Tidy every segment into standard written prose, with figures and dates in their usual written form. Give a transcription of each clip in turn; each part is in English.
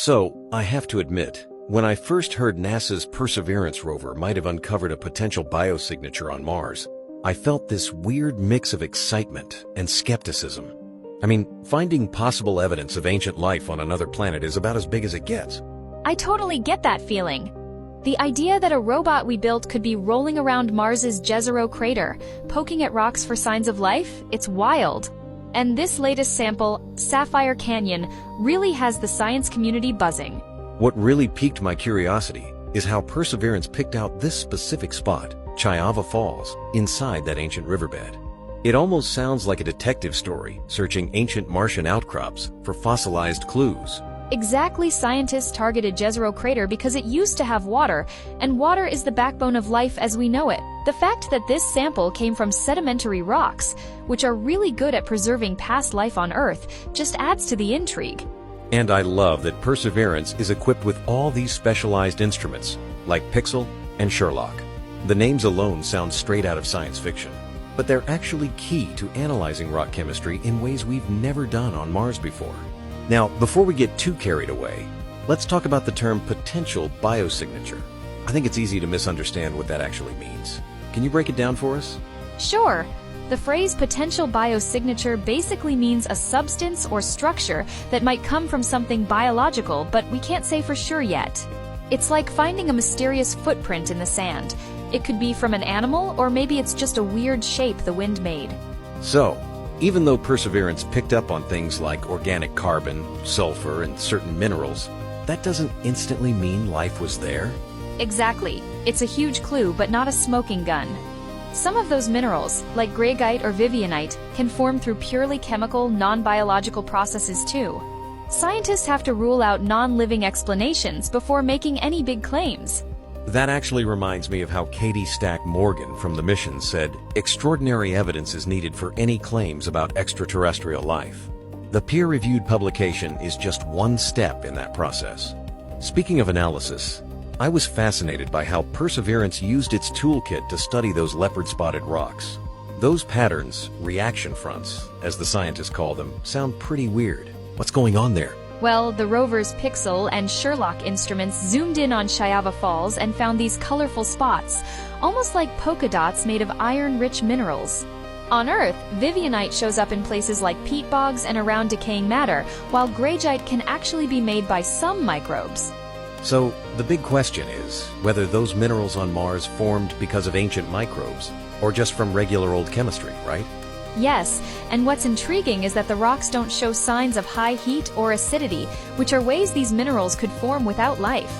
So, I have to admit, when I first heard NASA's Perseverance rover might have uncovered a potential biosignature on Mars, I felt this weird mix of excitement and skepticism. I mean, finding possible evidence of ancient life on another planet is about as big as it gets. I totally get that feeling. The idea that a robot we built could be rolling around Mars's Jezero crater, poking at rocks for signs of life, it's wild. And this latest sample, Sapphire Canyon, really has the science community buzzing. What really piqued my curiosity is how Perseverance picked out this specific spot, Chayava Falls, inside that ancient riverbed. It almost sounds like a detective story, searching ancient Martian outcrops for fossilized clues. Exactly, scientists targeted Jezero crater because it used to have water, and water is the backbone of life as we know it. The fact that this sample came from sedimentary rocks, which are really good at preserving past life on Earth, just adds to the intrigue. And I love that Perseverance is equipped with all these specialized instruments, like Pixel and Sherlock. The names alone sound straight out of science fiction, but they're actually key to analyzing rock chemistry in ways we've never done on Mars before. Now, before we get too carried away, let's talk about the term potential biosignature. I think it's easy to misunderstand what that actually means. Can you break it down for us? Sure. The phrase potential biosignature basically means a substance or structure that might come from something biological, but we can't say for sure yet. It's like finding a mysterious footprint in the sand. It could be from an animal, or maybe it's just a weird shape the wind made. So, even though Perseverance picked up on things like organic carbon, sulfur, and certain minerals, that doesn't instantly mean life was there? Exactly. It's a huge clue, but not a smoking gun. Some of those minerals, like greigite or vivianite, can form through purely chemical, non-biological processes too. Scientists have to rule out non-living explanations before making any big claims. That actually reminds me of how Katie Stack Morgan from the mission said, extraordinary evidence is needed for any claims about extraterrestrial life. The peer-reviewed publication is just one step in that process. Speaking of analysis, I was fascinated by how Perseverance used its toolkit to study those leopard-spotted rocks. Those patterns, reaction fronts, as the scientists call them, sound pretty weird. What's going on there? Well, the rover's Pixel and Sherlock instruments zoomed in on Chayava Falls and found these colorful spots, almost like polka dots made of iron-rich minerals. On Earth, vivianite shows up in places like peat bogs and around decaying matter, while greigite can actually be made by some microbes. So, the big question is whether those minerals on Mars formed because of ancient microbes, or just from regular old chemistry, right? Yes, and what's intriguing is that the rocks don't show signs of high heat or acidity, which are ways these minerals could form without life.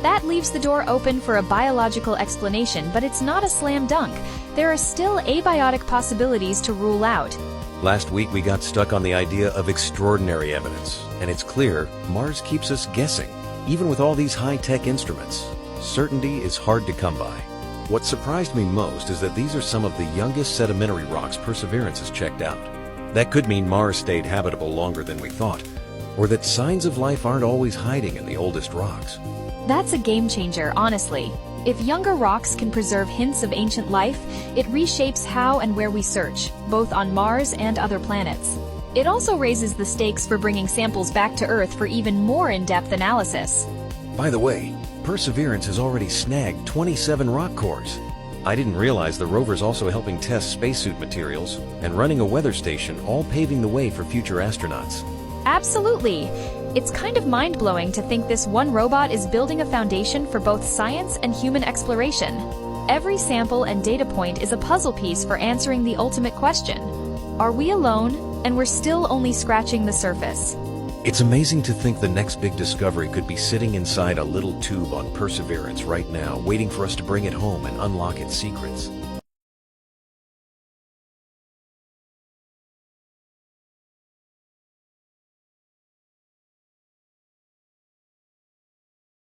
That leaves the door open for a biological explanation, but it's not a slam dunk. There are still abiotic possibilities to rule out. Last week we got stuck on the idea of extraordinary evidence, and it's clear Mars keeps us guessing. Even with all these high-tech instruments, certainty is hard to come by. What surprised me most is that these are some of the youngest sedimentary rocks Perseverance has checked out. That could mean Mars stayed habitable longer than we thought, or that signs of life aren't always hiding in the oldest rocks. That's a game changer, honestly. If younger rocks can preserve hints of ancient life, it reshapes how and where we search, both on Mars and other planets. It also raises the stakes for bringing samples back to Earth for even more in-depth analysis. By the way, Perseverance has already snagged 27 rock cores. I didn't realize the rover's also helping test spacesuit materials and running a weather station, all paving the way for future astronauts. Absolutely. It's kind of mind-blowing to think this one robot is building a foundation for both science and human exploration. Every sample and data point is a puzzle piece for answering the ultimate question. Are we alone? And we're still only scratching the surface. It's amazing to think the next big discovery could be sitting inside a little tube on Perseverance right now, waiting for us to bring it home and unlock its secrets.